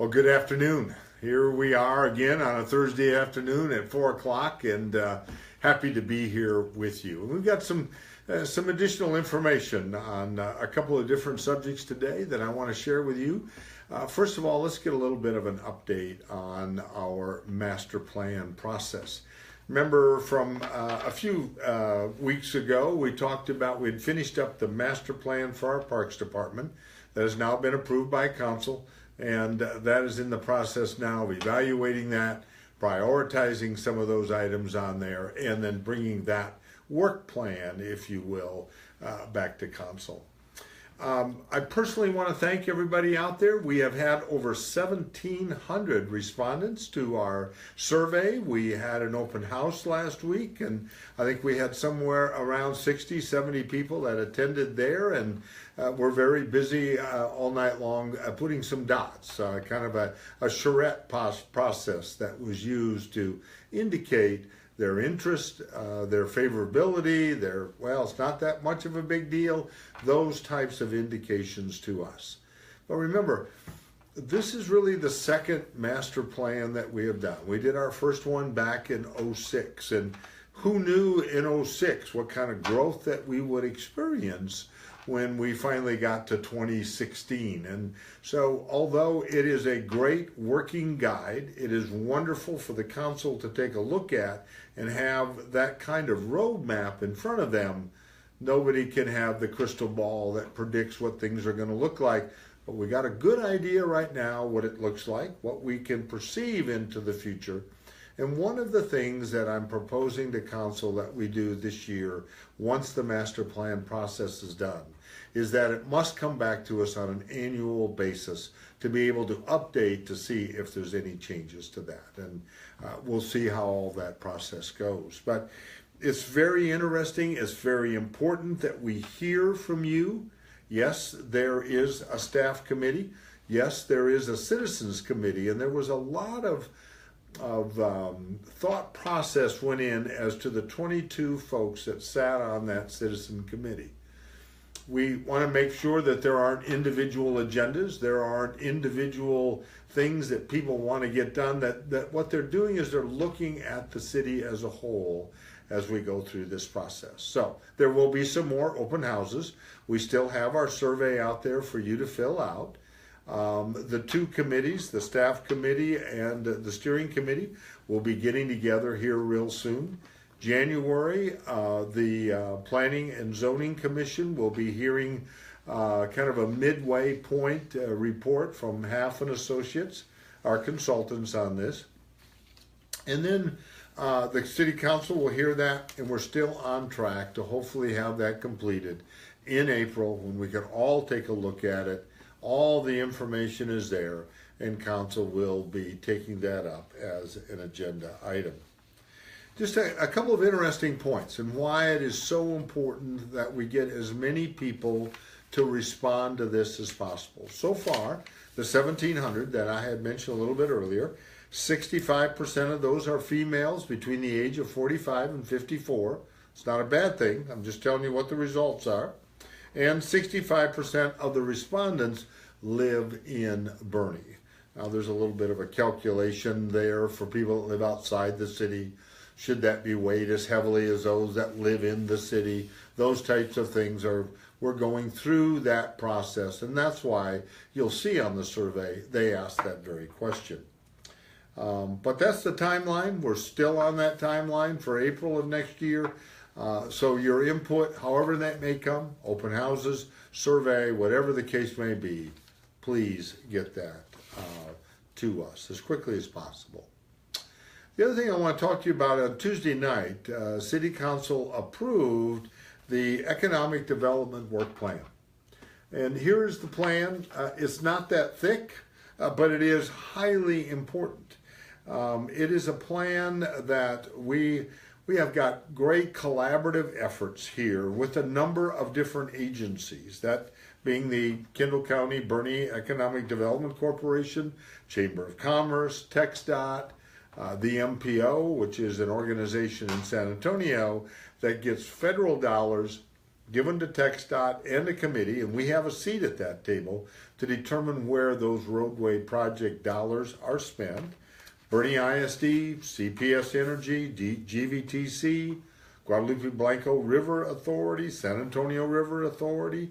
Well, good afternoon. Here we are again on a Thursday afternoon at 4 o'clock, and happy to be here with you. We've got some additional information on a couple of different subjects today that I want to share with you. First of all, let's get a little bit of an update on our master plan process. Remember from a few weeks ago, we talked about we'd finished up the master plan for our Parks Department that has now been approved by Council. And that is in the process now of evaluating that, prioritizing some of those items on there, and then bringing that work plan, if you will, back to council. I personally want to thank everybody out there. We have had over 1,700 respondents to our survey. We had an open house last week, and I think we had somewhere around 60, 70 people that attended there, and we're very busy all night long putting some dots, kind of a charrette process that was used to indicate their interest, their favorability, it's not that much of a big deal, those types of indications to us. But remember, this is really the second master plan that we have done. We did our first one back in 06, and who knew in 06 what kind of growth that we would experience when we finally got to 2016. And so although it is a great working guide, it is wonderful for the council to take a look at and have that kind of roadmap in front of them. Nobody can have the crystal ball that predicts what things are going to look like, but we got a good idea right now what it looks like, what we can perceive into the future. And one of the things that I'm proposing to council that we do this year, once the master plan process is done, is that it must come back to us on an annual basis to be able to update to see if there's any changes to that. And we'll see how all that process goes. But it's very interesting. It's very important that we hear from you. Yes, there is a staff committee. Yes, there is a citizens committee. And there was a lot of thought process went in as to the 22 folks that sat on that citizen committee. We want to make sure that there aren't individual agendas, there aren't individual things that people want to get done, that what they're doing is they're looking at the city as a whole as we go through this process. So there will be some more open houses. We still have our survey out there for you to fill out. The two committees, the staff committee and the steering committee, will be getting together here real soon. January, the Planning and Zoning Commission will be hearing kind of a midway point report from Half and Associates, our consultants on this. And then the City Council will hear that, and we're still on track to hopefully have that completed in April when we can all take a look at it. All the information is there, and Council will be taking that up as an agenda item. Just a couple of interesting points and why it is so important that we get as many people to respond to this as possible. So far, the 1,700 that I had mentioned a little bit earlier, 65% of those are females between the age of 45 and 54. It's not a bad thing. I'm just telling you what the results are. And 65% of the respondents live in Boerne. Now, there's a little bit of a calculation there for people that live outside the city. Should that be weighed as heavily as those that live in the city? Those types of things we're going through that process, and that's why you'll see on the survey they ask that very question. But that's the timeline. We're still on that timeline for April of next year. So your input, however that may come, open houses, survey, whatever the case may be, please get that to us as quickly as possible. The other thing I want to talk to you about, on Tuesday night, City Council approved the Economic Development Work Plan. And here's the plan. It's not that thick, but it is highly important. It is a plan that we have got great collaborative efforts here with a number of different agencies, that being the Kendall County Boerne Economic Development Corporation, Chamber of Commerce, TxDOT, the MPO, which is an organization in San Antonio that gets federal dollars given to TxDOT and the committee, and we have a seat at that table to determine where those roadway project dollars are spent. Boerne ISD, CPS Energy, GVTC, Guadalupe Blanco River Authority, San Antonio River Authority,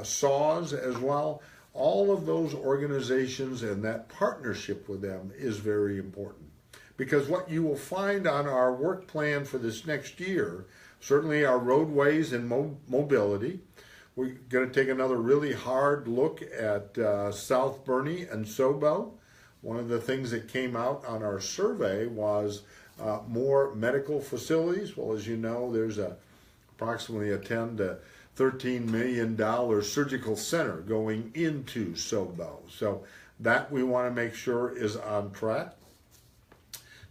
SAWS as well. All of those organizations and that partnership with them is very important. Because what you will find on our work plan for this next year, certainly our roadways and mobility, we're going to take another really hard look at South Boerne and Sobo. One of the things that came out on our survey was more medical facilities. Well, as you know, there's approximately a $10 to $13 million surgical center going into Sobo. So that we want to make sure is on track.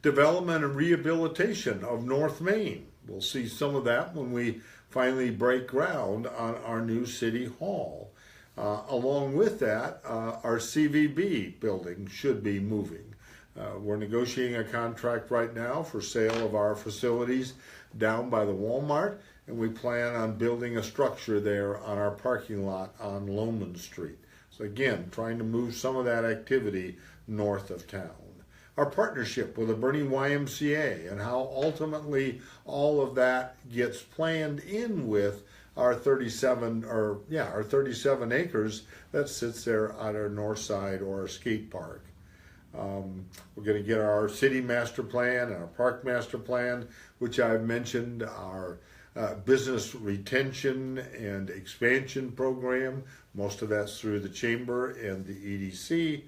Development and rehabilitation of North Main. We'll see some of that when we finally break ground on our new City Hall. Along with that, our CVB building should be moving. We're negotiating a contract right now for sale of our facilities down by the Walmart, and we plan on building a structure there on our parking lot on Loman Street. So again, trying to move some of that activity north of town. Our partnership with the Boerne YMCA and how ultimately all of that gets planned in with our 37 acres that sits there on our north side or our skate park. We're going to get our city master plan and our park master plan, which I've mentioned, our business retention and expansion program. Most of that's through the chamber and the EDC.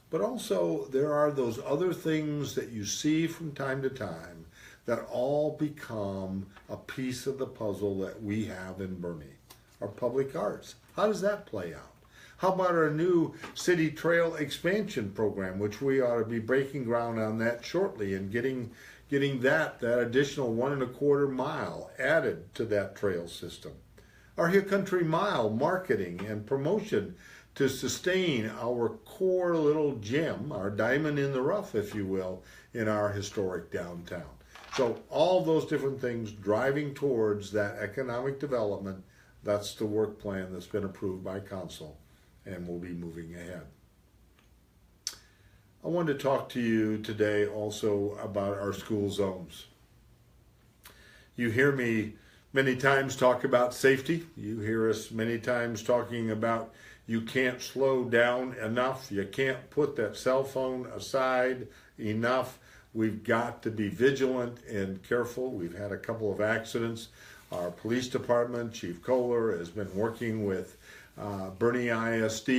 But also there are those other things that you see from time to time that all become a piece of the puzzle that we have in Boerne. Our public arts. How does that play out? How about our new city trail expansion program, which we ought to be breaking ground on that shortly and getting that additional 1.25 mile added to that trail system. Our Hill Country Mile marketing and promotion to sustain our core little gem, our diamond in the rough, if you will, in our historic downtown. So all those different things driving towards that economic development, that's the work plan that's been approved by council and will be moving ahead. I wanted to talk to you today also about our school zones. You hear me many times talk about safety. You hear us many times talking about you can't slow down enough. You can't put that cell phone aside enough. We've got to be vigilant and careful. We've had a couple of accidents. Our police department, Chief Kohler, has been working with Boerne ISD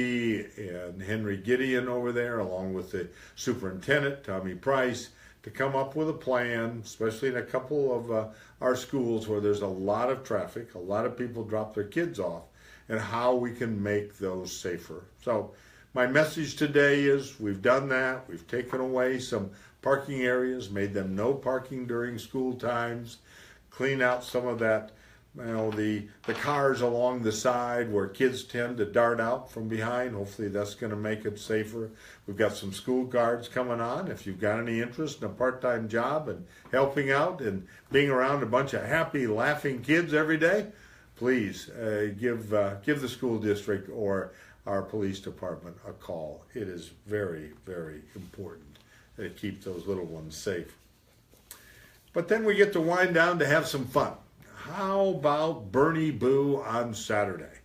and Henry Gideon over there, along with the superintendent, Tommy Price, to come up with a plan, especially in a couple of our schools where there's a lot of traffic, a lot of people drop their kids off, and how we can make those safer. So my message today is we've done that. We've taken away some parking areas, made them no parking during school times, clean out some of that, the cars along the side where kids tend to dart out from behind. Hopefully that's going to make it safer. We've got some school guards coming on. If you've got any interest in a part-time job and helping out and being around a bunch of happy, laughing kids every day, please give the school district or our police department a call. It is very, very important to keep those little ones safe. But then we get to wind down to have some fun. How about Boerne Boo on Saturday?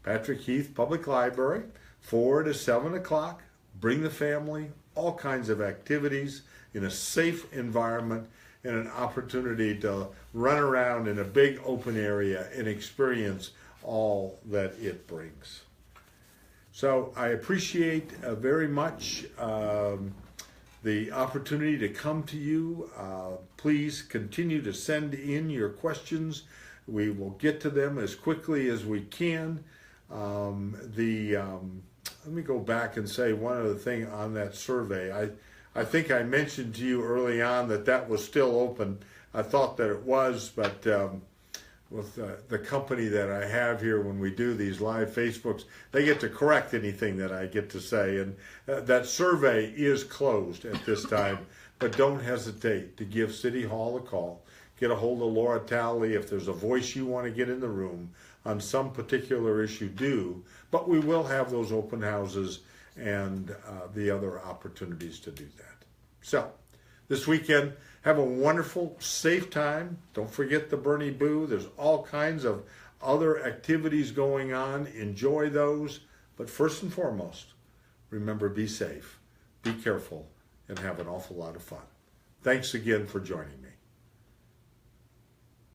Patrick Heath Public Library, 4 to 7 o'clock. Bring the family, all kinds of activities in a safe environment and an opportunity to run around in a big open area and experience all that it brings. So I appreciate very much the opportunity to come to you. Please continue to send in your questions. We will get to them as quickly as we can. Let me go back and say one other thing on that survey. I think I mentioned to you early on that was still open. I thought that it was, but with the company that I have here when we do these live Facebooks, they get to correct anything that I get to say. And that survey is closed at this time, but don't hesitate to give City Hall a call. get a hold of Laura Talley. If there's a voice you want to get in the room on some particular issue, do. But we will have those open houses and the other opportunities to do that. So, this weekend, have a wonderful, safe time. Don't forget the Boerne Boo. There's all kinds of other activities going on. Enjoy those. But first and foremost, remember, be safe, be careful, and have an awful lot of fun. Thanks again for joining me.